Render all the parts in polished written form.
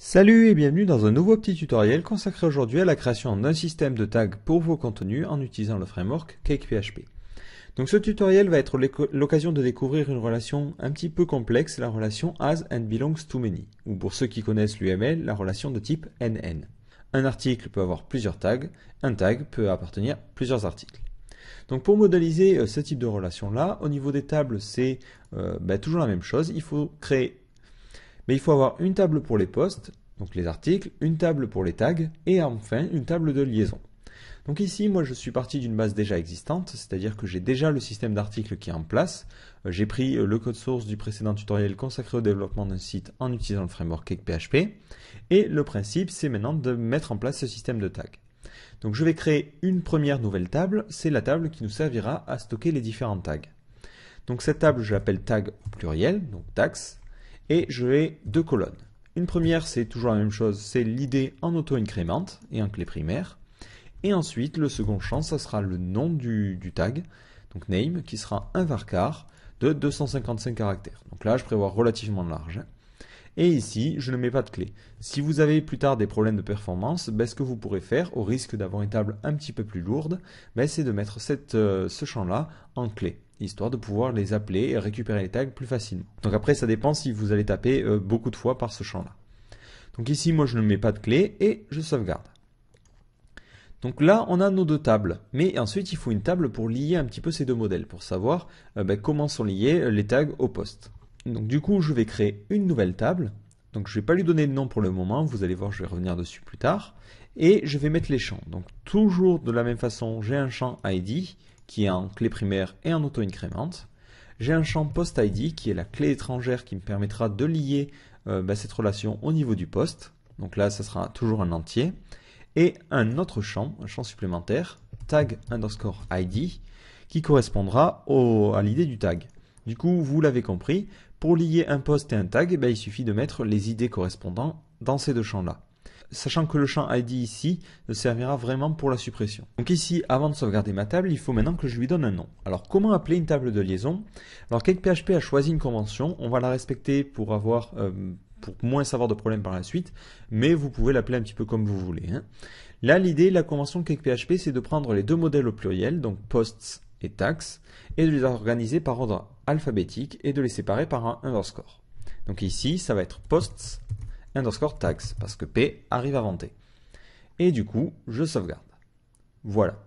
Salut et bienvenue dans un nouveau petit tutoriel consacré aujourd'hui à la création d'un système de tags pour vos contenus en utilisant le framework CakePHP. Donc ce tutoriel va être l'occasion de découvrir une relation un petit peu complexe, la relation as and belongs to many, ou pour ceux qui connaissent l'UML, la relation de type NN. Un article peut avoir plusieurs tags, un tag peut appartenir à plusieurs articles. Donc pour modéliser ce type de relation-là, au niveau des tables, c'est toujours la même chose. Il faut avoir une table pour les posts, donc les articles, une table pour les tags, et enfin une table de liaison. Donc ici, moi je suis parti d'une base déjà existante, c'est-à-dire que j'ai déjà le système d'articles qui est en place. J'ai pris le code source du précédent tutoriel consacré au développement d'un site en utilisant le framework CakePHP. Et le principe, c'est maintenant de mettre en place ce système de tags. Donc je vais créer une première nouvelle table, c'est la table qui nous servira à stocker les différents tags. Donc cette table, je l'appelle tag au pluriel, donc tags, et je vais deux colonnes. Une première, c'est toujours la même chose, c'est l'id en auto-increment et en clé primaire. Et ensuite, le second champ, ça sera le nom du tag, donc name, qui sera un varchar de 255 caractères. Donc là, je prévois relativement large. Et ici, je ne mets pas de clé. Si vous avez plus tard des problèmes de performance, ce que vous pourrez faire, au risque d'avoir une table un petit peu plus lourde, c'est de mettre ce champ-là en clé, histoire de pouvoir les appeler et récupérer les tags plus facilement. Donc après, ça dépend si vous allez taper beaucoup de fois par ce champ-là. Donc ici, moi, je ne mets pas de clé et je sauvegarde. Donc là, on a nos deux tables, mais ensuite, il faut une table pour lier un petit peu ces deux modèles, pour savoir comment sont liés les tags au poste. Donc du coup, je vais créer une nouvelle table. Donc je ne vais pas lui donner de nom pour le moment, vous allez voir, je vais revenir dessus plus tard. Et je vais mettre les champs. Donc toujours de la même façon, j'ai un champ ID qui est en clé primaire et en auto-increment. J'ai un champ post ID qui est la clé étrangère qui me permettra de lier cette relation au niveau du poste. Donc là, ça sera toujours un entier. Et un autre champ, un champ supplémentaire, tag underscore ID, qui correspondra à l'idée du tag. Du coup, vous l'avez compris, pour lier un post et un tag, il suffit de mettre les ID correspondants dans ces deux champs-là. Sachant que le champ ID ici servira vraiment pour la suppression. Donc ici, avant de sauvegarder ma table, il faut maintenant que je lui donne un nom. Alors comment appeler une table de liaison? Alors CakePHP a choisi une convention, on va la respecter pour moins savoir de problèmes par la suite, mais vous pouvez l'appeler un petit peu comme vous voulez. Là, l'idée, la convention CakePHP, c'est de prendre les deux modèles au pluriel, donc posts et tags, et de les organiser par ordre alphabétique et de les séparer par un underscore. Donc ici, ça va être posts underscore tags, parce que P arrive avant T. Et du coup, je sauvegarde. Voilà.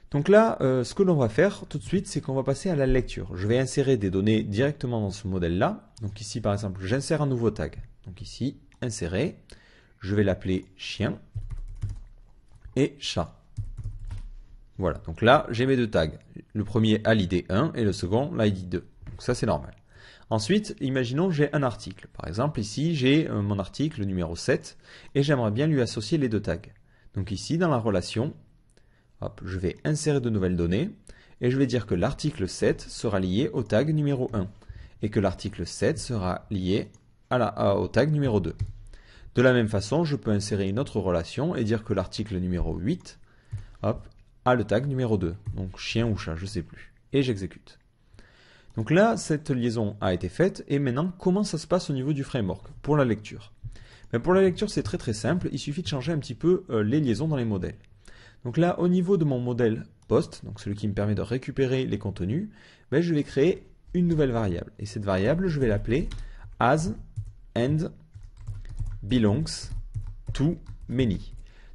Donc là, ce que l'on va faire tout de suite, c'est qu'on va passer à la lecture. Je vais insérer des données directement dans ce modèle-là. Donc ici, par exemple, j'insère un nouveau tag. Donc ici, insérer. Je vais l'appeler chien et chat. Voilà, donc là, j'ai mes deux tags. Le premier a l'id 1 et le second l'id 2. Donc ça, c'est normal. Ensuite, imaginons j'ai un article. Par exemple, ici, j'ai mon article numéro 7 et j'aimerais bien lui associer les deux tags. Donc ici, dans la relation, hop, je vais insérer de nouvelles données et je vais dire que l'article 7 sera lié au tag numéro 1 et que l'article 7 sera lié au tag numéro 2. De la même façon, je peux insérer une autre relation et dire que l'article numéro 8 a le tag numéro 2, donc chien ou chat, je ne sais plus, et j'exécute. Donc là, cette liaison a été faite, et maintenant, comment ça se passe au niveau du framework pour la lecture? Pour la lecture, c'est très simple, il suffit de changer un petit peu les liaisons dans les modèles. Donc là, au niveau de mon modèle post, donc celui qui me permet de récupérer les contenus, je vais créer une nouvelle variable, et cette variable, je vais l'appeler as and belongs to many.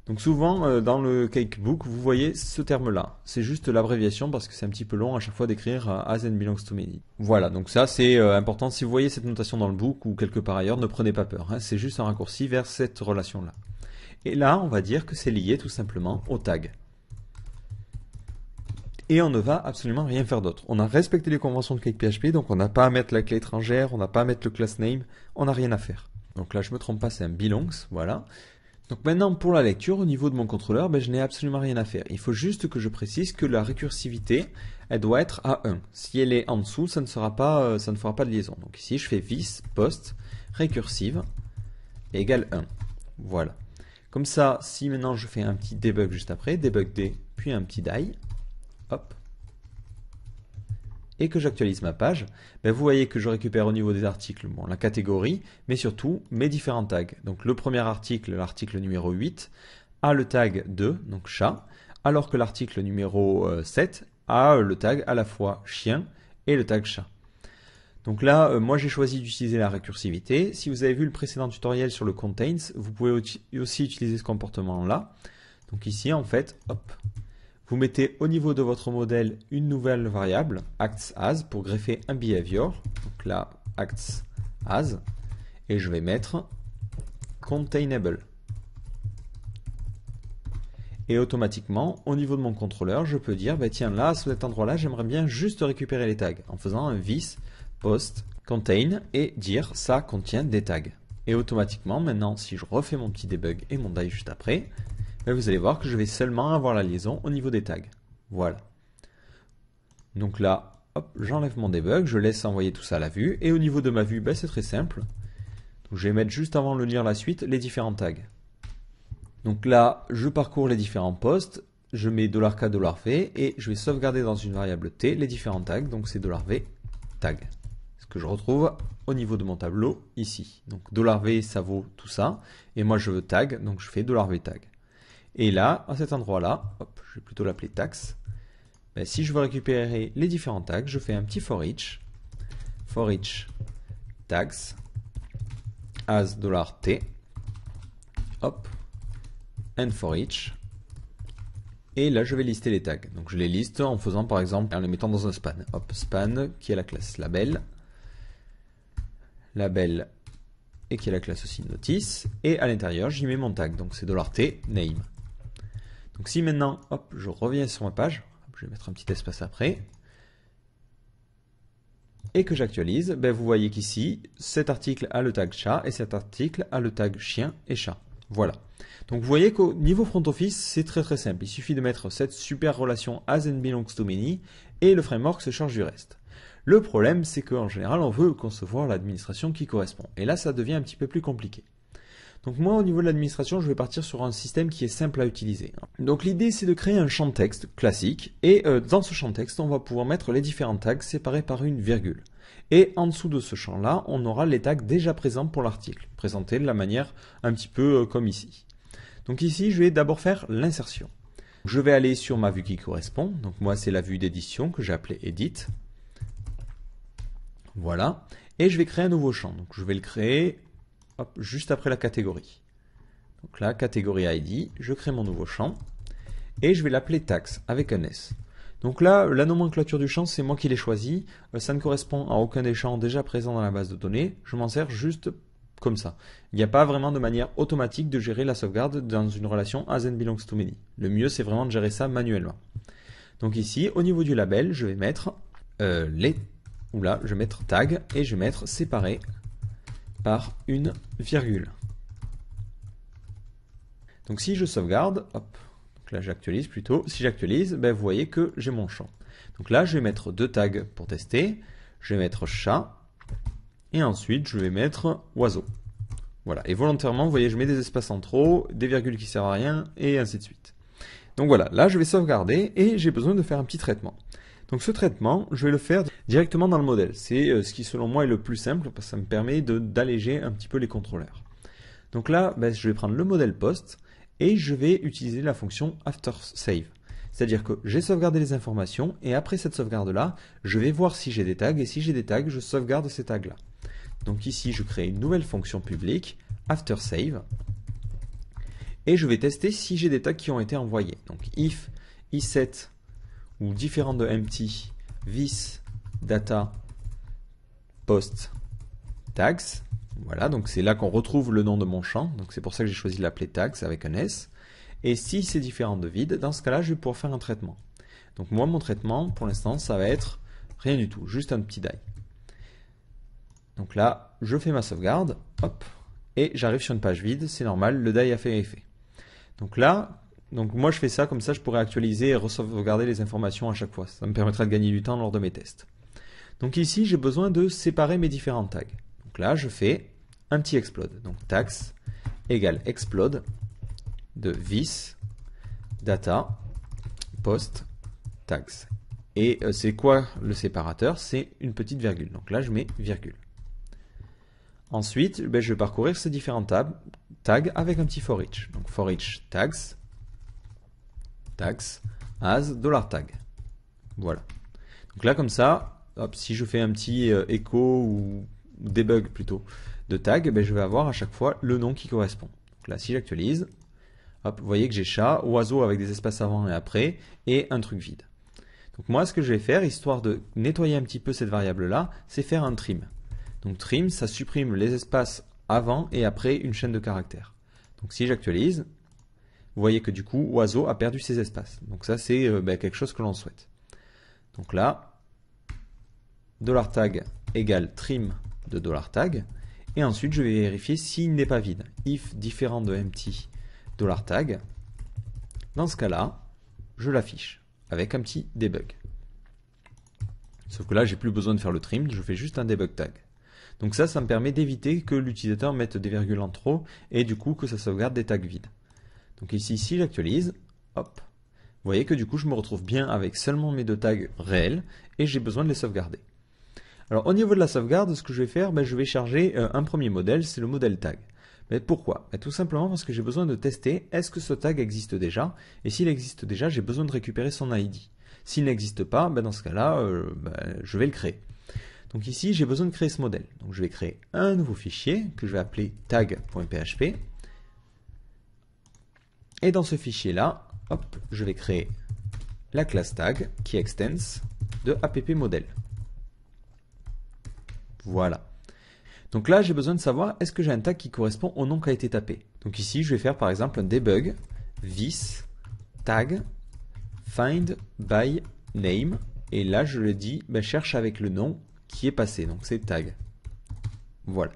Donc souvent dans le Cakebook, vous voyez ce terme-là. C'est juste l'abréviation parce que c'est un petit peu long à chaque fois d'écrire as and belongs to many. Voilà, donc ça c'est important. Si vous voyez cette notation dans le book ou quelque part ailleurs, ne prenez pas peur. C'est juste un raccourci vers cette relation-là. Et là, on va dire que c'est lié tout simplement au tag. Et on ne va absolument rien faire d'autre. On a respecté les conventions de CakePHP, donc on n'a pas à mettre la clé étrangère, on n'a pas à mettre le class name, on n'a rien à faire. Donc là, je ne me trompe pas, c'est un belongs, voilà. Donc maintenant, pour la lecture, au niveau de mon contrôleur, je n'ai absolument rien à faire. Il faut juste que je précise que la récursivité, elle doit être à 1. Si elle est en dessous, ça ne fera pas de liaison. Donc ici, je fais this post récursive égale 1. Voilà. Comme ça, si maintenant je fais un petit debug juste après, debug D, puis un petit die, hop, et que j'actualise ma page, ben vous voyez que je récupère au niveau des articles la catégorie, mais surtout mes différents tags. Donc le premier article, l'article numéro 8, a le tag 2, donc chat, alors que l'article numéro 7 a le tag à la fois chien et le tag chat. Donc là, moi j'ai choisi d'utiliser la récursivité. Si vous avez vu le précédent tutoriel sur le contains, vous pouvez aussi utiliser ce comportement-là. Donc ici, en fait, hop, vous mettez au niveau de votre modèle une nouvelle variable, acts_as, pour greffer un behavior. Donc là, acts_as, et je vais mettre containable. Et automatiquement, au niveau de mon contrôleur, je peux dire, bah tiens, là, à cet endroit-là, j'aimerais bien juste récupérer les tags en faisant un vis post contain et dire ça contient des tags. Et automatiquement, maintenant, si je refais mon petit debug et mon die juste après, bah vous allez voir que je vais seulement avoir la liaison au niveau des tags. Voilà. Donc là, hop, j'enlève mon debug, je laisse envoyer tout ça à la vue. Et au niveau de ma vue, bah c'est très simple. Donc, je vais mettre juste avant de lire la suite les différents tags. Donc là, je parcours les différents postes, je mets $k, $v et je vais sauvegarder dans une variable t les différents tags, donc c'est $v tag. Ce que je retrouve au niveau de mon tableau ici. Donc $v ça vaut tout ça, et moi je veux tag, donc je fais $v tag. Et là, à cet endroit-là, hop, je vais plutôt l'appeler tags. Ben, si je veux récupérer les différents tags, je fais un petit for each tags as $t, hop, and for each, et là je vais lister les tags. Donc je les liste en faisant par exemple, en les mettant dans un span. Hop, span qui est la classe label, et qui est la classe aussi notice, et à l'intérieur j'y mets mon tag, donc c'est $t name. Donc si maintenant, hop, je reviens sur ma page, je vais mettre un petit espace après, et que j'actualise, ben vous voyez qu'ici, cet article a le tag chat, et cet article a le tag chien et chat. Voilà. Donc vous voyez qu'au niveau front office, c'est très simple. Il suffit de mettre cette super relation as and belongs to many et le framework se charge du reste. Le problème, c'est qu'en général, on veut concevoir l'administration qui correspond. Et là, ça devient un petit peu plus compliqué. Donc moi, au niveau de l'administration, je vais partir sur un système qui est simple à utiliser. Donc l'idée, c'est de créer un champ de texte classique. Et dans ce champ de texte, on va pouvoir mettre les différents tags séparés par une virgule. Et en dessous de ce champ-là, on aura les tags déjà présents pour l'article, présentés de la manière un petit peu comme ici. Donc ici, je vais d'abord faire l'insertion. Je vais aller sur ma vue qui correspond. Donc moi, c'est la vue d'édition que j'ai appelée Edit. Voilà. Et je vais créer un nouveau champ. Donc je vais le créer hop, juste après la catégorie. Donc là, catégorie ID, je crée mon nouveau champ. Et je vais l'appeler tags avec un S. Donc là, la nomenclature du champ, c'est moi qui l'ai choisi. Ça ne correspond à aucun des champs déjà présents dans la base de données. Je m'en sers juste comme ça. Il n'y a pas vraiment de manière automatique de gérer la sauvegarde dans une relation as and belongs to many. Le mieux, c'est vraiment de gérer ça manuellement. Donc ici, au niveau du label, je vais mettre je vais mettre tag et je vais mettre séparé par une virgule. Donc si je sauvegarde, hop, donc là j'actualise plutôt. Si j'actualise, ben, vous voyez que j'ai mon champ. Donc là, je vais mettre deux tags pour tester. Je vais mettre chat. Et ensuite, je vais mettre oiseau. Voilà. Et volontairement, vous voyez, je mets des espaces en trop, des virgules qui servent à rien, et ainsi de suite. Donc voilà, là, je vais sauvegarder et j'ai besoin de faire un petit traitement. Donc ce traitement, je vais le faire directement dans le modèle. C'est ce qui, selon moi, est le plus simple, parce que ça me permet d'alléger un petit peu les contrôleurs. Donc là, ben, je vais prendre le modèle post et je vais utiliser la fonction afterSave. C'est-à-dire que j'ai sauvegardé les informations et après cette sauvegarde-là, je vais voir si j'ai des tags et si j'ai des tags, je sauvegarde ces tags-là. Donc ici, je crée une nouvelle fonction publique, afterSave, et je vais tester si j'ai des tags qui ont été envoyés. Donc if i7 ou différent de empty this data post tags. Voilà, donc c'est là qu'on retrouve le nom de mon champ. Donc c'est pour ça que j'ai choisi de l'appeler tags avec un S. Et si c'est différent de vide, dans ce cas-là, je vais pouvoir faire un traitement. Donc moi, mon traitement, pour l'instant, ça va être rien du tout, juste un petit die. Donc là, je fais ma sauvegarde, hop, et j'arrive sur une page vide, c'est normal, le die a fait effet. Donc là, moi je fais ça, comme ça je pourrais actualiser et re-sauvegarder les informations à chaque fois. Ça me permettra de gagner du temps lors de mes tests. Donc ici, j'ai besoin de séparer mes différents tags. Donc là, je fais un petit explode. Donc tags égale explode de this data post tags. Et c'est quoi le séparateur? C'est une petite virgule. Donc là, je mets virgule. Ensuite, je vais parcourir ces différents tags avec un petit for each. Donc for each tags as $tag. Voilà. Donc là, comme ça, hop, si je fais un petit écho ou debug plutôt de tag, je vais avoir à chaque fois le nom qui correspond. Donc là, si j'actualise, hop, vous voyez que j'ai chat, oiseau avec des espaces avant et après, et un truc vide. Donc moi, ce que je vais faire, histoire de nettoyer un petit peu cette variable-là, c'est faire un trim. Donc trim, ça supprime les espaces avant et après une chaîne de caractères. Donc si j'actualise, vous voyez que du coup, oiseau a perdu ses espaces. Donc ça, c'est quelque chose que l'on souhaite. Donc là, $tag égale trim de $tag. Et ensuite, je vais vérifier s'il n'est pas vide. If différent de empty $tag. Dans ce cas-là, je l'affiche avec un petit debug. Sauf que là, j'ai plus besoin de faire le trim, je fais juste un debug tag. Donc ça me permet d'éviter que l'utilisateur mette des virgules en trop et du coup que ça sauvegarde des tags vides. Donc ici, si j'actualise, hop, vous voyez que du coup, je me retrouve bien avec seulement mes deux tags réels et j'ai besoin de les sauvegarder. Alors au niveau de la sauvegarde, ce que je vais faire, je vais charger un premier modèle, c'est le modèle tag. Mais pourquoi? Tout simplement parce que j'ai besoin de tester est-ce que ce tag existe déjà, et s'il existe déjà, j'ai besoin de récupérer son ID. S'il n'existe pas, dans ce cas-là, je vais le créer. Donc ici, j'ai besoin de créer ce modèle. Donc je vais créer un nouveau fichier que je vais appeler tag.php. Et dans ce fichier-là, hop, je vais créer la classe tag qui extends de appmodel. Voilà. Donc là, j'ai besoin de savoir est-ce que j'ai un tag qui correspond au nom qui a été tapé. Donc ici, je vais faire par exemple un debug this tag find by name. Et là, je le dis, cherche avec le nom qui est passé. Donc c'est tag. Voilà.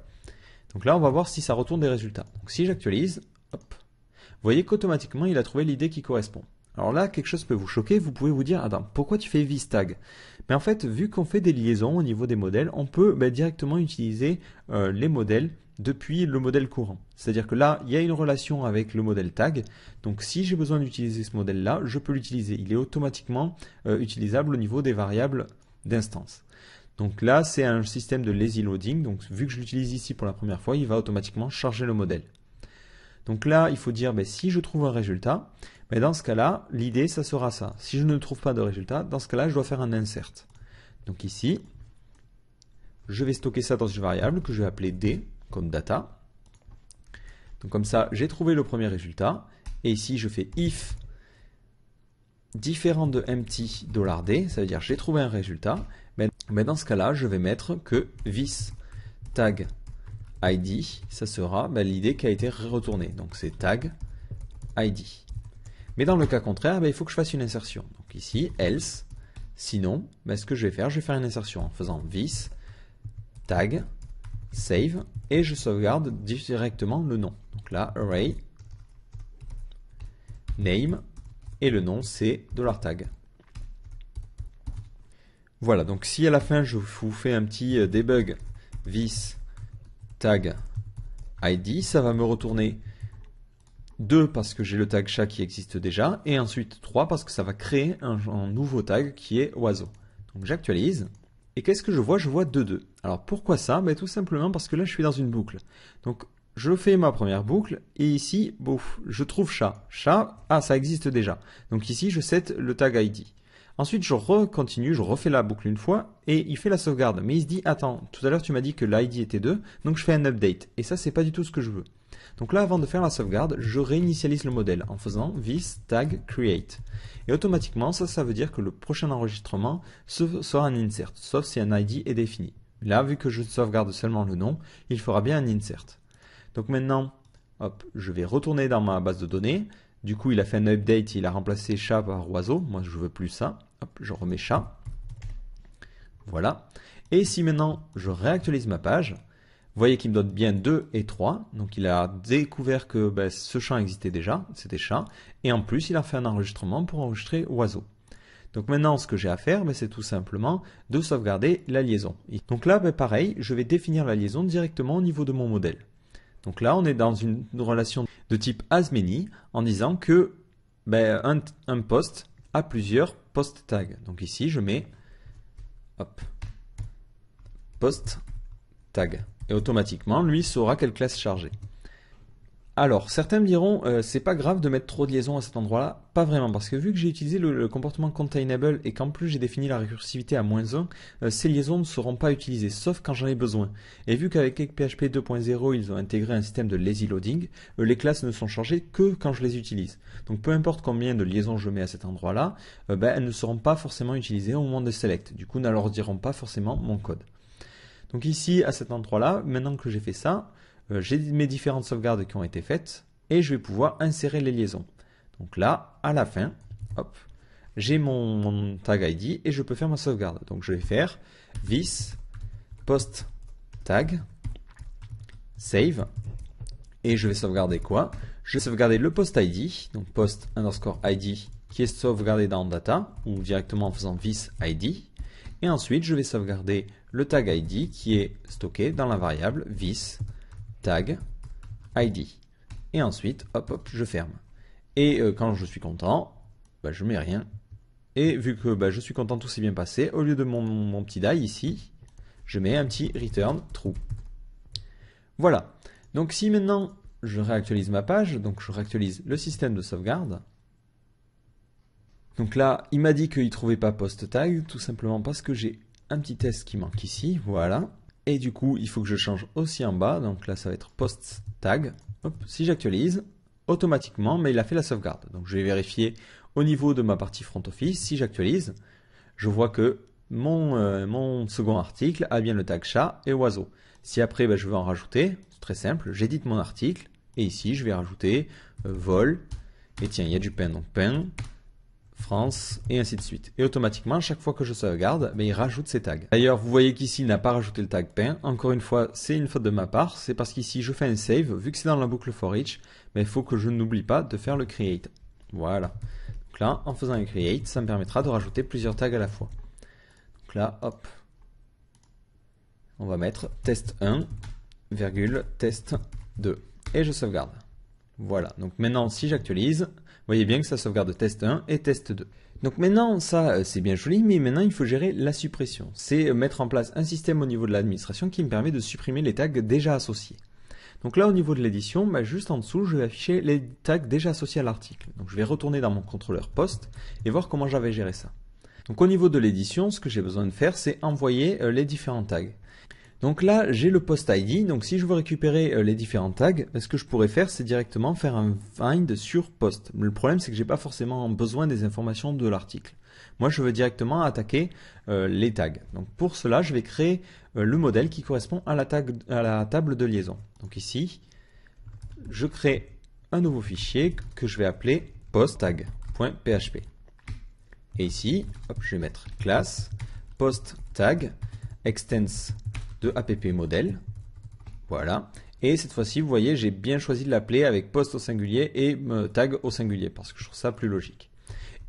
Donc là, on va voir si ça retourne des résultats. Donc si j'actualise, hop, vous voyez qu'automatiquement, il a trouvé l'idée qui correspond. Alors là, quelque chose peut vous choquer, vous pouvez vous dire, attends, pourquoi tu fais this tag? Mais en fait, vu qu'on fait des liaisons au niveau des modèles, on peut directement utiliser les modèles depuis le modèle courant. C'est-à-dire que là, il y a une relation avec le modèle tag. Donc si j'ai besoin d'utiliser ce modèle-là, je peux l'utiliser. Il est automatiquement utilisable au niveau des variables d'instance. Donc là, c'est un système de lazy loading. Donc vu que je l'utilise ici pour la première fois, il va automatiquement charger le modèle. Donc là, il faut dire, si je trouve un résultat, dans ce cas-là, l'idée, ça sera ça. Si je ne trouve pas de résultat, dans ce cas-là, je dois faire un insert. Donc ici, je vais stocker ça dans une variable que je vais appeler d, comme data. Donc comme ça, j'ai trouvé le premier résultat. Et ici, je fais if différent de empty $d, ça veut dire j'ai trouvé un résultat. Mais dans ce cas-là, je vais mettre que this tag id, ça sera l'idée qui a été retournée. Donc c'est tag id. Mais dans le cas contraire, il faut que je fasse une insertion. Donc ici, else, sinon, ce que je vais faire une insertion en faisant this, tag, save, et je sauvegarde directement le nom. Donc là, array, name, et le nom c'est $tag. Voilà, donc si à la fin je vous fais un petit debug this tag id, ça va me retourner 2 parce que j'ai le tag chat qui existe déjà, et ensuite 3 parce que ça va créer un nouveau tag qui est oiseau. Donc j'actualise, et qu'est-ce que je vois? Je vois 2. Alors pourquoi ça? Tout simplement parce que là je suis dans une boucle. Donc je fais ma première boucle, et ici, je trouve chat. Chat, ça existe déjà. Donc ici je set le tag id. Ensuite je continue, je refais la boucle une fois, et il fait la sauvegarde. Mais il se dit, attends, tout à l'heure tu m'as dit que l'id était 2, donc je fais un update. Et ça c'est pas du tout ce que je veux. Donc là, avant de faire la sauvegarde, je réinitialise le modèle en faisant this tag create. Et automatiquement, ça veut dire que le prochain enregistrement sera un insert, sauf si un ID est défini. Là, vu que je sauvegarde seulement le nom, il fera bien un insert. Donc maintenant, hop, je vais retourner dans ma base de données. Du coup, il a fait un update, il a remplacé chat par oiseau. Moi, je veux plus ça. Hop, je remets chat. Voilà. Et si maintenant, je réactualise ma page, vous voyez qu'il me donne bien 2 et 3. Donc il a découvert que ce champ existait déjà, c'était chat. Et en plus, il a fait un enregistrement pour enregistrer oiseau. Donc maintenant, ce que j'ai à faire, c'est tout simplement de sauvegarder la liaison. Donc là, pareil, je vais définir la liaison directement au niveau de mon modèle. Donc là, on est dans une relation de type asMany en disant que un post à plusieurs post tags. Donc ici, je mets hop, post tag. Et automatiquement, lui saura quelle classe charger. Alors, certains me diront, c'est pas grave de mettre trop de liaisons à cet endroit-là. Pas vraiment, parce que vu que j'ai utilisé le comportement containable et qu'en plus j'ai défini la récursivité à -1, ces liaisons ne seront pas utilisées, sauf quand j'en ai besoin. Et vu qu'avec PHP 2.0, ils ont intégré un système de lazy loading, les classes ne sont chargées que quand je les utilise. Donc peu importe combien de liaisons je mets à cet endroit-là, elles ne seront pas forcément utilisées au moment de select. Du coup, n'alourdiront pas forcément mon code. Donc ici, à cet endroit-là, maintenant que j'ai fait ça, j'ai mes différentes sauvegardes qui ont été faites et je vais pouvoir insérer les liaisons. Donc là, à la fin, hop, j'ai mon tag ID et je peux faire ma sauvegarde. Donc je vais faire this post tag save et je vais sauvegarder quoi? Je vais sauvegarder le post ID, donc post underscore ID qui est sauvegardé dans data ou directement en faisant this ID. Et ensuite, je vais sauvegarder le tag ID qui est stocké dans la variable this tag ID. Et ensuite, hop, hop, je ferme. Et quand je suis content, je mets rien. Et vu que je suis content, tout s'est bien passé, au lieu de mon petit die ici, je mets un petit return true. Voilà. Donc si maintenant je réactualise ma page, donc je réactualise le système de sauvegarde. Donc là, il m'a dit qu'il ne trouvait pas post tag, tout simplement parce que j'ai un petit test qui manque ici, voilà. Et du coup, il faut que je change aussi en bas, donc là ça va être post tag. Hop, si j'actualise, automatiquement, mais il a fait la sauvegarde. Donc je vais vérifier au niveau de ma partie front office, si j'actualise, je vois que mon second article a bien le tag chat et oiseau. Si après je veux en rajouter, c'est très simple, j'édite mon article, et ici je vais rajouter vol, et tiens, il y a du pain, donc pain, France, et ainsi de suite. Et automatiquement, chaque fois que je sauvegarde, il rajoute ces tags. D'ailleurs, vous voyez qu'ici, il n'a pas rajouté le tag pain. Encore une fois, c'est une faute de ma part. C'est parce qu'ici, je fais un save. Vu que c'est dans la boucle for each, il faut que je n'oublie pas de faire le create. Voilà. Donc là, en faisant un create, ça me permettra de rajouter plusieurs tags à la fois. Donc là, hop. On va mettre test1, test2. Et je sauvegarde. Voilà. Donc maintenant, si j'actualise, vous voyez bien que ça sauvegarde test 1 et test 2. Donc maintenant, ça c'est bien joli, mais maintenant il faut gérer la suppression. C'est mettre en place un système au niveau de l'administration qui me permet de supprimer les tags déjà associés. Donc là, au niveau de l'édition, juste en dessous, je vais afficher les tags déjà associés à l'article. Donc je vais retourner dans mon contrôleur post et voir comment j'avais géré ça. Donc au niveau de l'édition, ce que j'ai besoin de faire, c'est envoyer les différents tags. Donc là, j'ai le post ID, donc si je veux récupérer les différents tags, ce que je pourrais faire, c'est directement faire un find sur post. Le problème, c'est que j'ai pas forcément besoin des informations de l'article. Moi, je veux directement attaquer les tags. Donc pour cela, je vais créer le modèle qui correspond à la table de liaison. Donc ici, je crée un nouveau fichier que je vais appeler posttag.php. Et ici, hop, je vais mettre classe posttag extends de app modèle. Voilà. Et cette fois-ci, vous voyez, j'ai bien choisi de l'appeler avec post au singulier et tag au singulier parce que je trouve ça plus logique.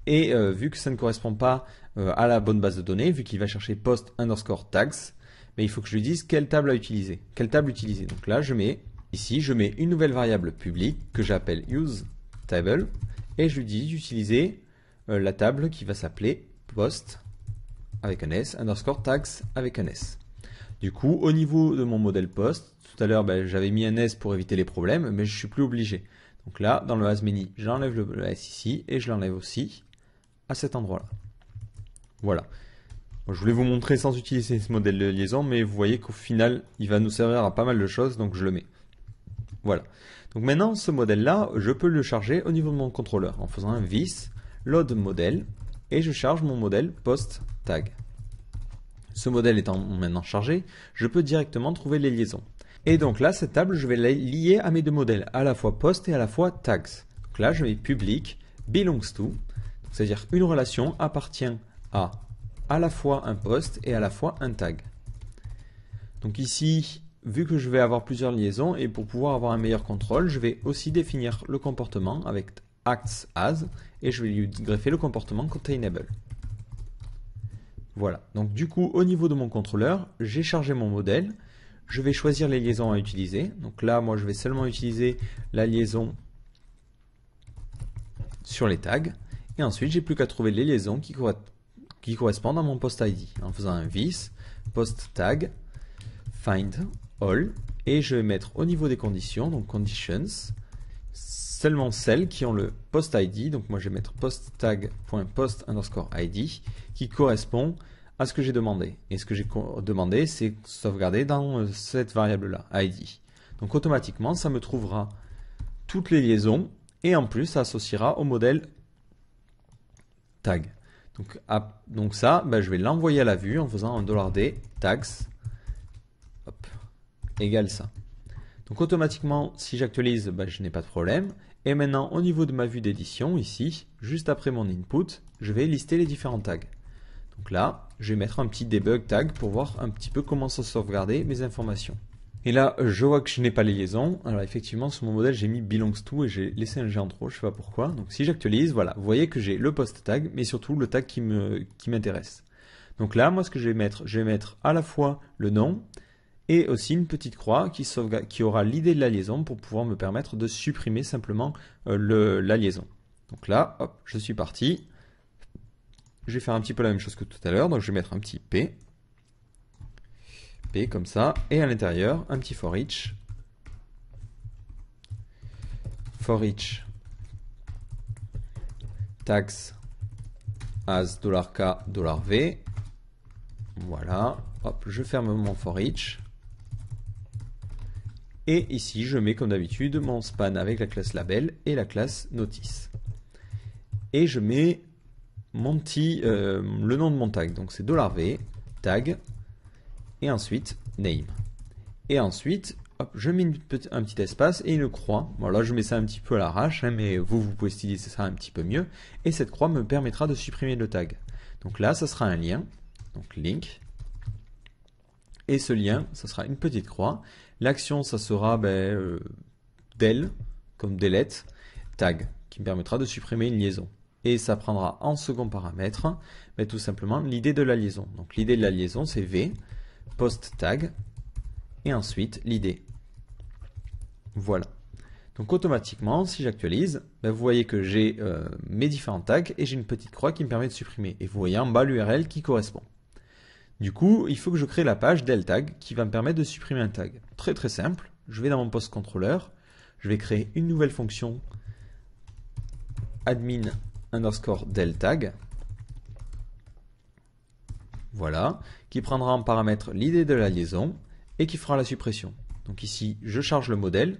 Et vu que ça ne correspond pas à la bonne base de données, vu qu'il va chercher post underscore tags, mais il faut que je lui dise quelle table à utiliser, quelle table utiliser. Donc là, je mets une nouvelle variable publique que j'appelle useTable et je lui dis d'utiliser la table qui va s'appeler post avec un s underscore tags avec un s. Du coup, au niveau de mon modèle post, tout à l'heure, j'avais mis un S pour éviter les problèmes, mais je ne suis plus obligé. Donc là, dans le as-many, j'enlève le S ici, et je l'enlève aussi à cet endroit-là. Voilà. Bon, je voulais vous montrer sans utiliser ce modèle de liaison, mais vous voyez qu'au final, il va nous servir à pas mal de choses, donc je le mets. Voilà. Donc maintenant, ce modèle-là, je peux le charger au niveau de mon contrôleur, en faisant un this load modèle, et je charge mon modèle post tag. Ce modèle étant maintenant chargé, je peux directement trouver les liaisons. Et donc là, cette table, je vais la lier à mes deux modèles, à la fois post et à la fois tags. Donc là, je vais public belongs to, c'est-à-dire une relation appartient à la fois un post et à la fois un tag. Donc ici, vu que je vais avoir plusieurs liaisons et pour pouvoir avoir un meilleur contrôle, je vais aussi définir le comportement avec acts as et je vais lui greffer le comportement containable. Voilà, donc du coup, au niveau de mon contrôleur, j'ai chargé mon modèle. Je vais choisir les liaisons à utiliser. Donc là, moi, je vais seulement utiliser la liaison sur les tags. Et ensuite, j'ai plus qu'à trouver les liaisons qui correspondent à mon post ID en faisant un vis post tag find all et je vais mettre au niveau des conditions, donc conditions, seulement celles qui ont le post ID. Donc moi je vais mettre post tag.post_id qui correspond à ce que j'ai demandé. Et ce que j'ai demandé, c'est sauvegarder dans cette variable-là, ID. Donc automatiquement, ça me trouvera toutes les liaisons et en plus, ça associera au modèle tag. Donc ça, je vais l'envoyer à la vue en faisant un $d tags égale ça. Donc automatiquement, si j'actualise, je n'ai pas de problème. Et maintenant, au niveau de ma vue d'édition, ici, juste après mon input, je vais lister les différents tags. Donc là, je vais mettre un petit debug tag pour voir un petit peu comment se sauvegarder mes informations. Et là, je vois que je n'ai pas les liaisons. Alors effectivement, sur mon modèle, j'ai mis belongs to et j'ai laissé un G en trop, je ne sais pas pourquoi. Donc si j'actualise, voilà, vous voyez que j'ai le post tag, mais surtout le tag qui m'intéresse. Donc là, moi, ce que je vais mettre à la fois le nom et aussi une petite croix qui aura l'idée de la liaison pour pouvoir me permettre de supprimer simplement la liaison. Donc là, hop, je suis parti. Je vais faire un petit peu la même chose que tout à l'heure. Donc je vais mettre un petit P comme ça. Et à l'intérieur, un petit for each. For each tags as $k $v. Voilà. Hop, je ferme mon for each. Et ici, je mets comme d'habitude mon span avec la classe label et la classe notice. Et je mets mon le nom de mon tag. Donc c'est $v, tag, et ensuite name. Et ensuite, hop, je mets un petit espace et une croix. Bon, là, je mets ça un petit peu à l'arrache, mais vous pouvez styliser ça un petit peu mieux. Et cette croix me permettra de supprimer le tag. Donc là, ça sera un lien. Donc link. Et ce lien, ça sera une petite croix. L'action, ça sera del, comme delete, tag, qui me permettra de supprimer une liaison. Et ça prendra en second paramètre, tout simplement l'idée de la liaison. Donc l'idée de la liaison, c'est v, post tag, et ensuite l'idée. Voilà. Donc automatiquement, si j'actualise, vous voyez que j'ai mes différents tags et j'ai une petite croix qui me permet de supprimer. Et vous voyez en bas l'URL qui correspond. Du coup, il faut que je crée la page del tag qui va me permettre de supprimer un tag. Très très simple, je vais dans mon post controller, je vais créer une nouvelle fonction admin_del tag. Voilà, qui prendra en paramètre l'idée de la liaison et qui fera la suppression. Donc ici, je charge le modèle,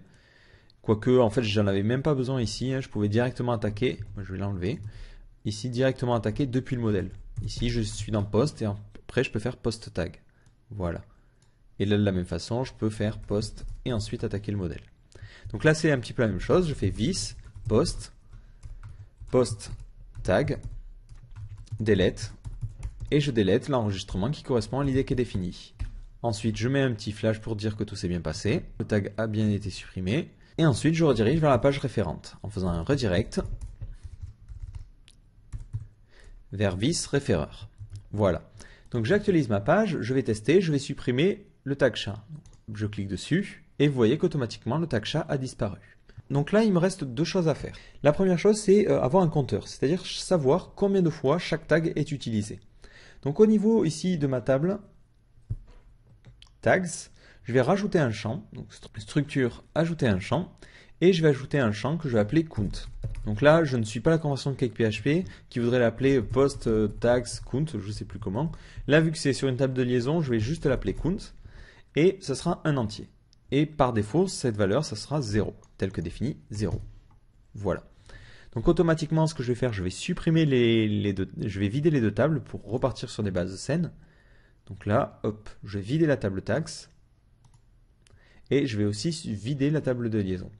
quoique en fait j'en avais même pas besoin ici, je pouvais directement attaquer, je vais l'enlever, ici directement attaquer depuis le modèle. Ici je suis dans post et après je peux faire post tag. Voilà. Et là de la même façon, je peux faire post et ensuite attaquer le modèle. Donc là c'est un petit peu la même chose, je fais vis, post tag, delete, et je delete l'enregistrement qui correspond à l'idée qui est définie. Ensuite je mets un petit flash pour dire que tout s'est bien passé, le tag a bien été supprimé, et ensuite je redirige vers la page référente en faisant un redirect vers vis référeur. Voilà. Donc j'actualise ma page, je vais tester, je vais supprimer le tag chat. Je clique dessus et vous voyez qu'automatiquement le tag chat a disparu. Donc là il me reste deux choses à faire. La première chose c'est avoir un compteur, c'est-à-dire savoir combien de fois chaque tag est utilisé. Donc au niveau ici de ma table tags, je vais rajouter un champ, donc structure ajouter un champ, et je vais ajouter un champ que je vais appeler count. Donc là, je ne suis pas la convention de CakePHP qui voudrait l'appeler post tags count, je ne sais plus comment. Là, vu que c'est sur une table de liaison, je vais juste l'appeler count et ça sera un entier. Et par défaut, cette valeur, ça sera 0, tel que défini 0. Voilà. Donc automatiquement, ce que je vais faire, je vais supprimer je vais vider les deux tables pour repartir sur des bases saines. Donc là, hop, je vais vider la table tags et je vais aussi vider la table de liaison.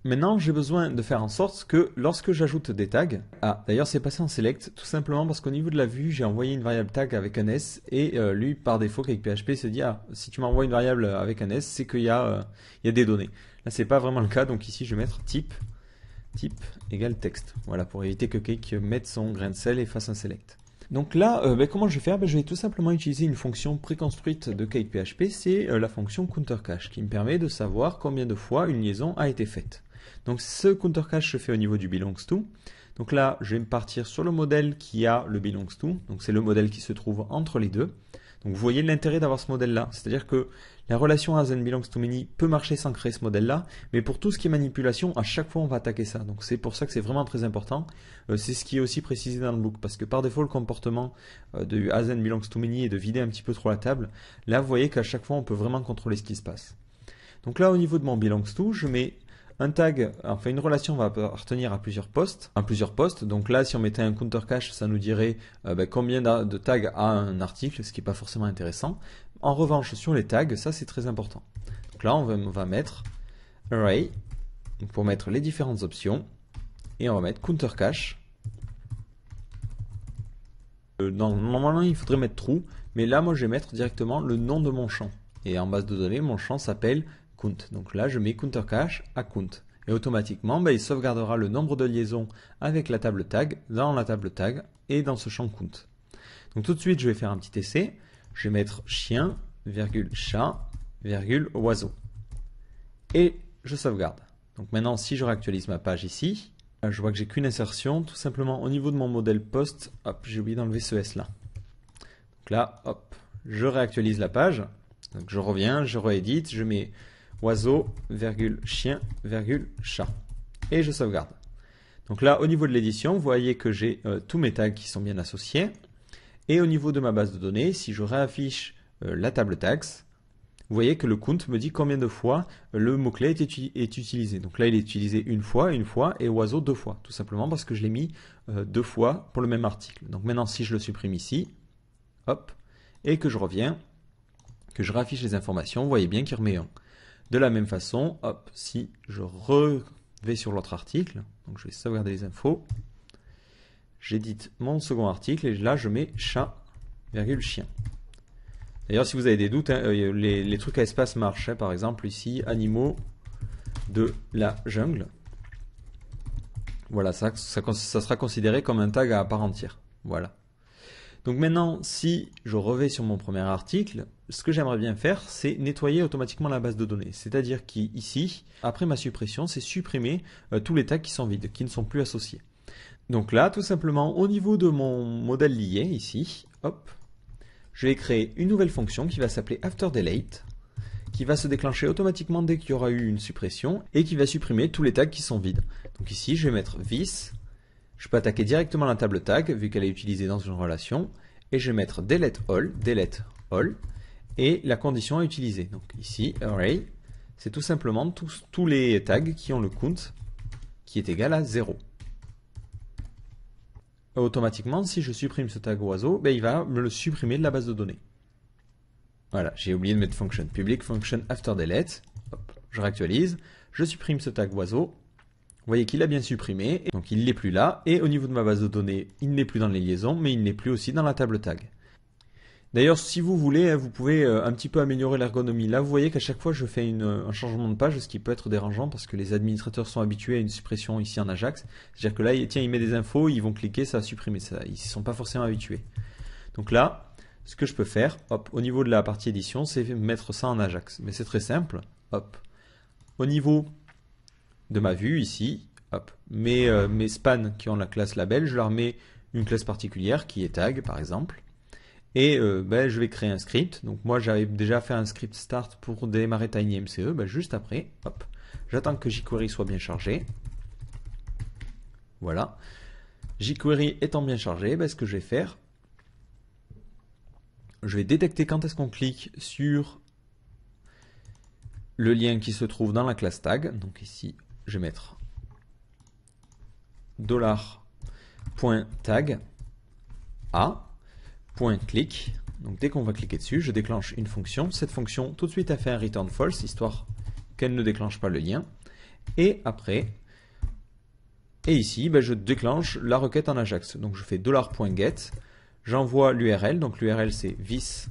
Maintenant, j'ai besoin de faire en sorte que lorsque j'ajoute des tags, d'ailleurs c'est passé en select, tout simplement parce qu'au niveau de la vue, j'ai envoyé une variable tag avec un S et lui, par défaut, avec PHP, se dit, si tu m'envoies une variable avec un S, c'est qu'il y a des données. Là, c'est pas vraiment le cas, donc ici, je vais mettre type égale texte. Voilà, pour éviter que Cake mette son grain de sel et fasse un select. Donc là, comment je vais faire? Je vais tout simplement utiliser une fonction préconstruite de CakePHP, c'est la fonction counterCache, qui me permet de savoir combien de fois une liaison a été faite. Donc ce counter cache se fait au niveau du belongs to. Donc là, je vais me partir sur le modèle qui a le belongs to. Donc c'est le modèle qui se trouve entre les deux. Donc vous voyez l'intérêt d'avoir ce modèle-là. C'est-à-dire que la relation as and belongs to many peut marcher sans créer ce modèle-là, mais pour tout ce qui est manipulation, à chaque fois on va attaquer ça. Donc c'est pour ça que c'est vraiment très important. C'est ce qui est aussi précisé dans le book, parce que par défaut le comportement de as and belongs to many est de vider un petit peu trop la table. Là vous voyez qu'à chaque fois on peut vraiment contrôler ce qui se passe. Donc là au niveau de mon belongs to, je mets un tag, enfin une relation va appartenir à plusieurs postes. Donc là, si on mettait un counter cache, ça nous dirait combien de tags a un article, ce qui n'est pas forcément intéressant. En revanche, sur les tags, ça c'est très important. Donc là, on va mettre array pour mettre les différentes options et on va mettre counter cache. Normalement, il faudrait mettre true, mais là, moi, je vais mettre directement le nom de mon champ. Et en base de données, mon champ s'appelle count. Donc là, je mets counter cache à count. Et automatiquement, il sauvegardera le nombre de liaisons avec la table tag dans la table tag et dans ce champ count. Donc tout de suite, je vais faire un petit essai. Je vais mettre chien, virgule chat, virgule oiseau. Et je sauvegarde. Donc maintenant, si je réactualise ma page ici, je vois que j'ai qu'une insertion. Tout simplement, au niveau de mon modèle post, hop, j'ai oublié d'enlever ce S là. Donc là, hop, je réactualise la page. Donc je reviens, je réédite, je mets oiseau, virgule, chien, virgule, chat. Et je sauvegarde. Donc là, au niveau de l'édition, vous voyez que j'ai tous mes tags qui sont bien associés. Et au niveau de ma base de données, si je réaffiche la table tags, vous voyez que le count me dit combien de fois le mot-clé est utilisé. Donc là, il est utilisé une fois, et oiseau deux fois. Tout simplement parce que je l'ai mis deux fois pour le même article. Donc maintenant, si je le supprime ici, hop, et que je reviens, que je réaffiche les informations, vous voyez bien qu'il remet 1. De la même façon, hop, si je vais sur l'autre article, donc je vais sauvegarder les infos, j'édite mon second article et là je mets chat, virgule chien. D'ailleurs, si vous avez des doutes, les trucs à espace marchent. Par exemple, ici, animaux de la jungle. Voilà, ça sera considéré comme un tag à part entière. Voilà. Donc maintenant, si je revais sur mon premier article, ce que j'aimerais bien faire, c'est nettoyer automatiquement la base de données. C'est-à-dire qu'ici, après ma suppression, c'est supprimer tous les tags qui sont vides, qui ne sont plus associés. Donc là, tout simplement, au niveau de mon modèle lié, ici, hop, je vais créer une nouvelle fonction qui va s'appeler afterDelete, qui va se déclencher automatiquement dès qu'il y aura eu une suppression, et qui va supprimer tous les tags qui sont vides. Donc ici, je vais mettre this. Je peux attaquer directement la table tag, vu qu'elle est utilisée dans une relation, et je vais mettre delete all, et la condition à utiliser. Donc ici, array, c'est tout simplement tous les tags qui ont le count qui est égal à 0. Automatiquement, si je supprime ce tag oiseau, il va me le supprimer de la base de données. Voilà, j'ai oublié de mettre function public, function afterDelete. Hop, je réactualise, je supprime ce tag oiseau. Vous voyez qu'il a bien supprimé, donc il n'est plus là. Et au niveau de ma base de données, il n'est plus dans les liaisons, mais il n'est plus aussi dans la table tag. D'ailleurs, si vous voulez, vous pouvez un petit peu améliorer l'ergonomie. Là, vous voyez qu'à chaque fois, je fais un changement de page, ce qui peut être dérangeant parce que les administrateurs sont habitués à une suppression ici en Ajax. C'est-à-dire que là, tiens, il met des infos, ils vont cliquer, ça va supprimer ça. Ils ne sont pas forcément habitués. Donc là, ce que je peux faire, hop, au niveau de la partie édition, c'est mettre ça en Ajax. Mais c'est très simple. Hop. Au niveau de ma vue ici, hop, mes spans qui ont la classe label, je leur mets une classe particulière qui est tag par exemple. Et je vais créer un script. Donc moi j'avais déjà fait un script start pour démarrer TinyMCE. Juste après, hop, j'attends que jQuery soit bien chargé. Voilà. jQuery étant bien chargé, ce que je vais faire, je vais détecter quand est-ce qu'on clique sur le lien qui se trouve dans la classe tag. Donc ici, je vais mettre $.tag a .click. Donc dès qu'on va cliquer dessus, je déclenche une fonction. Cette fonction, tout de suite, a fait un return false, histoire qu'elle ne déclenche pas le lien. Et après, ici, je déclenche la requête en Ajax. Donc je fais $.get, j'envoie l'URL. Donc l'URL c'est this.href,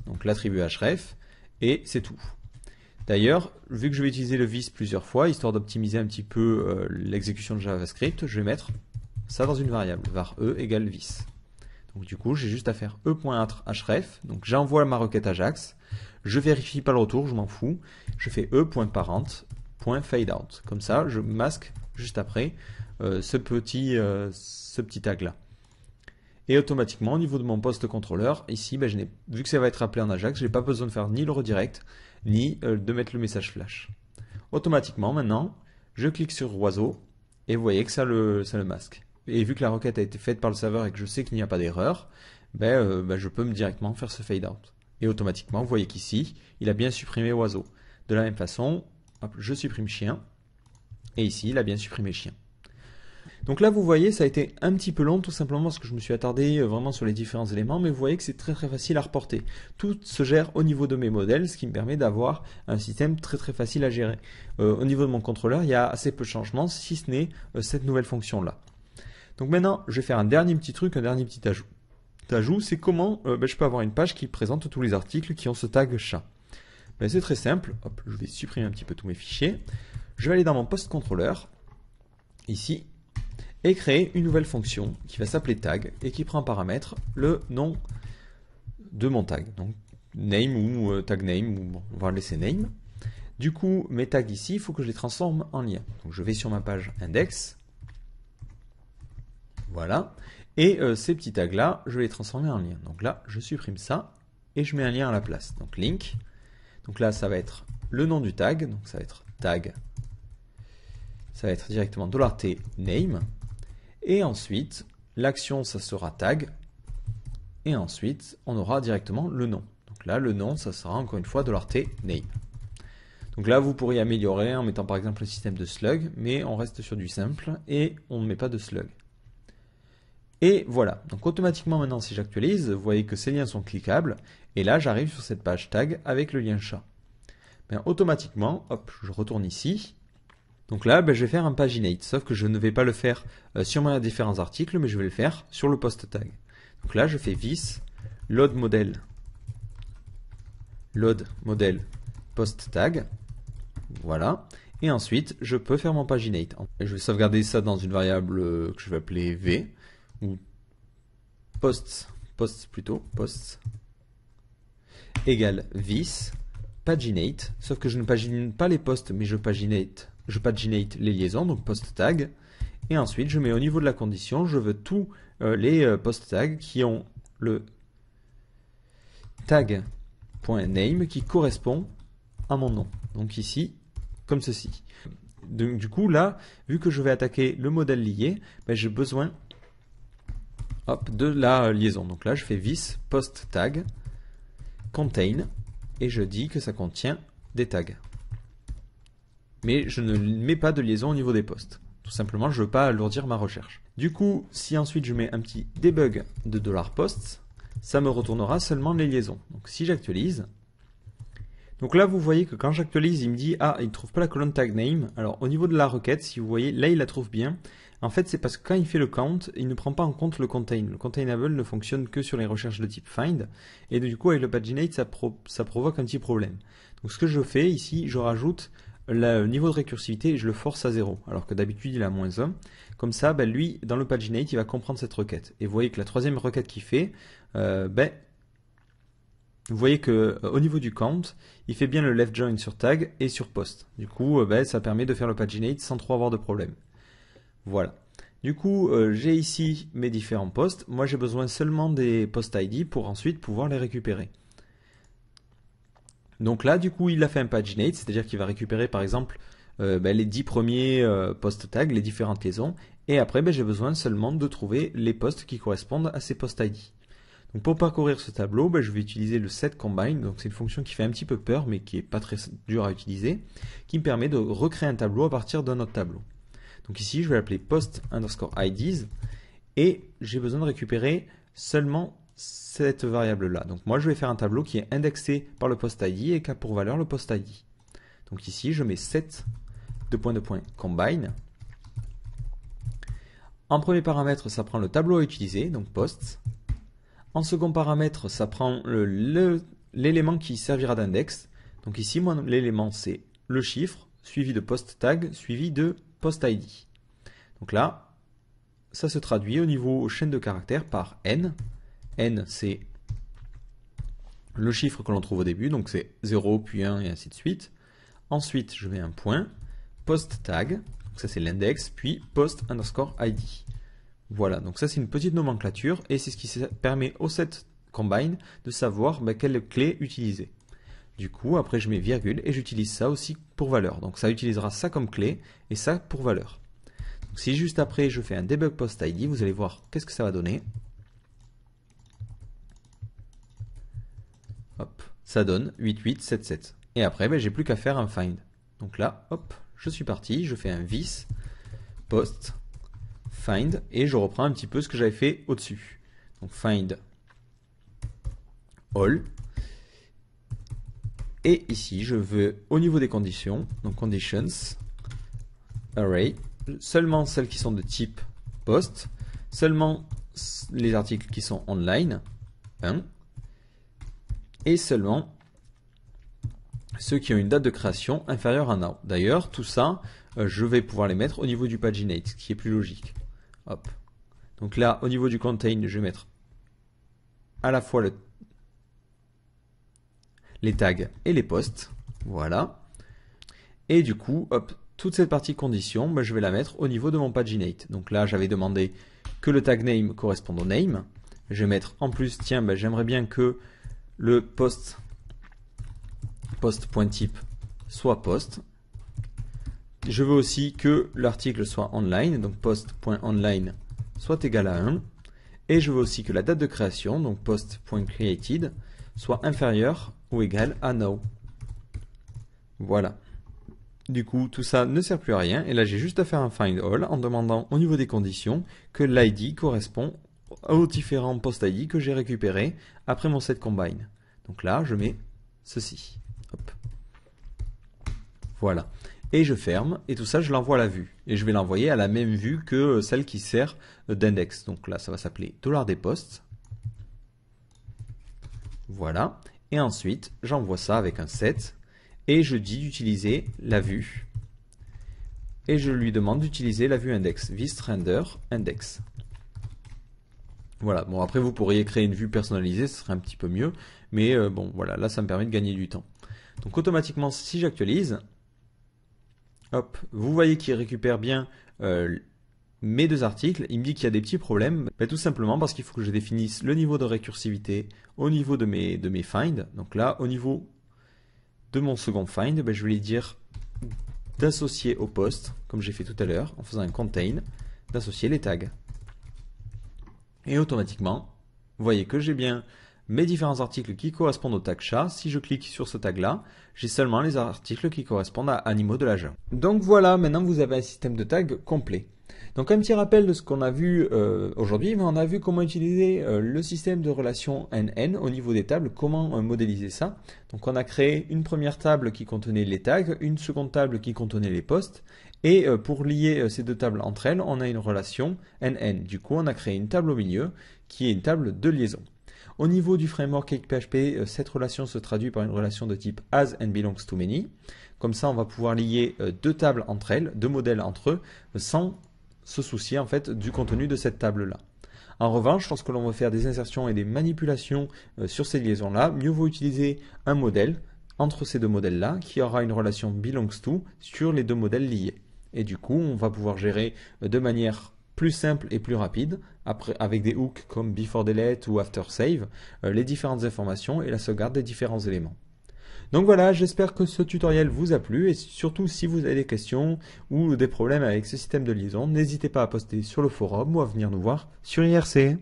donc l'attribut href, et c'est tout. D'ailleurs, vu que je vais utiliser le this plusieurs fois, histoire d'optimiser un petit peu l'exécution de JavaScript, je vais mettre ça dans une variable, var e égale this. Donc du coup, j'ai juste à faire e.href, donc j'envoie ma requête Ajax, Je vérifie pas le retour, je m'en fous. Je fais e.parent.fadeout. Comme ça, je masque juste après ce petit tag là. Et automatiquement, au niveau de mon poste contrôleur, ici, vu que ça va être appelé en Ajax, je n'ai pas besoin de faire ni le redirect, ni de mettre le message flash. Automatiquement, maintenant, je clique sur oiseau, et vous voyez que ça le masque. Et vu que la requête a été faite par le serveur et que je sais qu'il n'y a pas d'erreur, je peux directement faire ce fade out. Et automatiquement, vous voyez qu'ici, il a bien supprimé oiseau. De la même façon, hop, je supprime chien, et ici, il a bien supprimé chien. Donc là, vous voyez, ça a été un petit peu long, tout simplement parce que je me suis attardé vraiment sur les différents éléments, mais vous voyez que c'est très facile à reporter. Tout se gère au niveau de mes modèles, ce qui me permet d'avoir un système très facile à gérer. Au niveau de mon contrôleur, il y a assez peu de changements, si ce n'est cette nouvelle fonction-là. Donc maintenant, je vais faire un dernier petit truc, un dernier petit ajout, c'est comment je peux avoir une page qui présente tous les articles qui ont ce tag chat. C'est très simple, hop, je vais supprimer un petit peu tous mes fichiers. Je vais aller dans mon post contrôleur, ici, et créer une nouvelle fonction qui va s'appeler tag et qui prend en paramètre le nom de mon tag. Donc name ou tag name, ou on va laisser name. Du coup, mes tags ici, il faut que je les transforme en lien. Donc je vais sur ma page index. Voilà. Et ces petits tags là, je vais les transformer en lien. Donc là, je supprime ça et je mets un lien à la place. Donc link. Donc là, ça va être le nom du tag. Donc ça va être tag. Ça va être directement $t name. Et ensuite, l'action, ça sera tag. Et ensuite, on aura directement le nom. Donc là, le nom, ça sera encore une fois $t name. Donc là, vous pourriez améliorer en mettant par exemple le système de slug, mais on reste sur du simple et on ne met pas de slug. Et voilà. Donc automatiquement maintenant, si j'actualise, vous voyez que ces liens sont cliquables. Et là, j'arrive sur cette page tag avec le lien chat. Automatiquement, hop, je retourne ici. Donc là, je vais faire un paginate, sauf que je ne vais pas le faire sur mes différents articles, mais je vais le faire sur le post tag. Donc là, je fais this load model post tag. Voilà. Et ensuite, je peux faire mon paginate. Je vais sauvegarder ça dans une variable que je vais appeler v, ou posts égale this paginate, sauf que je ne pagine pas les posts, mais je paginate les liaisons, donc post tag. Et ensuite, je mets au niveau de la condition, je veux tous les post tags qui ont le tag.name qui correspond à mon nom. Donc ici, comme ceci. Donc, du coup, là, vu que je vais attaquer le modèle lié, j'ai besoin de la liaison. Donc là, je fais this post tag contain et je dis que ça contient des tags. Mais je ne mets pas de liaison au niveau des postes. Tout simplement, je ne veux pas alourdir ma recherche. Du coup, si ensuite je mets un petit debug de $posts, ça me retournera seulement les liaisons. Donc si j'actualise, donc là vous voyez que quand j'actualise, il me dit ah, il ne trouve pas la colonne tag name. Alors au niveau de la requête, si vous voyez, là il la trouve bien. En fait, c'est parce que quand il fait le count, il ne prend pas en compte le contain. Le containable ne fonctionne que sur les recherches de type find. Et du coup, avec le paginate, ça provoque un petit problème. Donc ce que je fais ici, je rajoute le niveau de récursivité et je le force à 0, alors que d'habitude il est à -1. Comme ça, lui, dans le paginate, il va comprendre cette requête. Et vous voyez que la troisième requête qu'il fait, vous voyez que au niveau du count, il fait bien le left join sur tag et sur post. Du coup, ça permet de faire le paginate sans trop avoir de problème. Voilà. Du coup, j'ai ici mes différents posts. Moi, j'ai besoin seulement des post ID pour ensuite pouvoir les récupérer. Donc là, du coup, il a fait un paginate, c'est-à-dire qu'il va récupérer par exemple les 10 premiers post tags, les différentes liaisons, et après j'ai besoin seulement de trouver les posts qui correspondent à ces post ID. Donc pour parcourir ce tableau, je vais utiliser le setCombine, donc c'est une fonction qui fait un petit peu peur, mais qui n'est pas très dure à utiliser, qui me permet de recréer un tableau à partir d'un autre tableau. Donc ici, je vais l'appeler post_IDs, et j'ai besoin de récupérer seulement cette variable-là. Donc moi, je vais faire un tableau qui est indexé par le post ID et qui a pour valeur le post ID. Donc ici, je mets set combine. En premier paramètre, ça prend le tableau à utiliser, donc posts. En second paramètre, ça prend l'élément qui servira d'index. Donc ici, moi, l'élément, c'est le chiffre, suivi de post tag, suivi de post ID. Donc là, ça se traduit au niveau chaîne de caractères par n. N, c'est le chiffre que l'on trouve au début, donc c'est 0 puis 1 et ainsi de suite. Ensuite, je mets un point, post tag, donc ça c'est l'index, puis post underscore ID. Voilà, donc ça c'est une petite nomenclature et c'est ce qui permet au set combine de savoir quelle clé utiliser. Du coup, après je mets virgule et j'utilise ça aussi pour valeur. Donc ça utilisera ça comme clé et ça pour valeur. Donc si juste après je fais un debug post ID, vous allez voir qu'est-ce que ça va donner. Hop, ça donne 8877. Et après, j'ai plus qu'à faire un find. Donc là, hop, je suis parti, je fais un vis, post, find, et je reprends un petit peu ce que j'avais fait au-dessus. Donc find all. Et ici, je veux, au niveau des conditions, donc conditions, array, seulement celles qui sont de type post, seulement les articles qui sont online, 1, et seulement ceux qui ont une date de création inférieure à now. D'ailleurs, tout ça, je vais pouvoir les mettre au niveau du paginate, ce qui est plus logique. Hop. Donc là, au niveau du contain, je vais mettre à la fois les tags et les posts. Voilà. Et du coup, hop, toute cette partie condition, je vais la mettre au niveau de mon paginate. Donc là, j'avais demandé que le tag name corresponde au name. Je vais mettre en plus, tiens, j'aimerais bien que le post.type soit post. Je veux aussi que l'article soit online, donc post.online soit égal à 1. Et je veux aussi que la date de création, donc post.created, soit inférieure ou égale à now. Voilà. Du coup, tout ça ne sert plus à rien. Et là, j'ai juste à faire un find all en demandant au niveau des conditions que l'ID correspond aux différents post ID que j'ai récupérés après mon set combine. Donc là, je mets ceci. Hop. Voilà. Et je ferme, et tout ça, je l'envoie à la vue. Et je vais l'envoyer à la même vue que celle qui sert d'index. Donc là, ça va s'appeler $desposts. Voilà. Et ensuite, j'envoie ça avec un set, et je dis d'utiliser la vue. Et je lui demande d'utiliser la vue index, vistrender index. Voilà, bon après vous pourriez créer une vue personnalisée, ce serait un petit peu mieux, mais bon voilà, là ça me permet de gagner du temps. Donc automatiquement, si j'actualise, hop, vous voyez qu'il récupère bien mes deux articles, il me dit qu'il y a des petits problèmes, tout simplement parce qu'il faut que je définisse le niveau de récursivité au niveau de mes finds. Donc là, au niveau de mon second find, je vais lui dire d'associer au post, comme j'ai fait tout à l'heure, en faisant un contain, d'associer les tags. Et automatiquement, vous voyez que j'ai bien mes différents articles qui correspondent au tag chat. Si je clique sur ce tag-là, j'ai seulement les articles qui correspondent à animaux de la jungle. Donc voilà, maintenant vous avez un système de tags complet. Donc un petit rappel de ce qu'on a vu aujourd'hui, on a vu comment utiliser le système de relation NN au niveau des tables, comment modéliser ça. Donc on a créé une première table qui contenait les tags, une seconde table qui contenait les posts, et pour lier ces deux tables entre elles, on a une relation NN. Du coup, on a créé une table au milieu qui est une table de liaison. Au niveau du framework CakePHP, cette relation se traduit par une relation de type as and belongs to many. Comme ça, on va pouvoir lier deux tables entre elles, deux modèles entre eux, sans se soucier en fait du contenu de cette table-là. En revanche, lorsque l'on veut faire des insertions et des manipulations sur ces liaisons-là, mieux vaut utiliser un modèle entre ces deux modèles-là qui aura une relation belongs to sur les deux modèles liés. Et du coup, on va pouvoir gérer de manière plus simple et plus rapide, après, avec des hooks comme before delete ou after save, les différentes informations et la sauvegarde des différents éléments. Donc voilà, j'espère que ce tutoriel vous a plu et surtout si vous avez des questions ou des problèmes avec ce système de liaison, n'hésitez pas à poster sur le forum ou à venir nous voir sur IRC.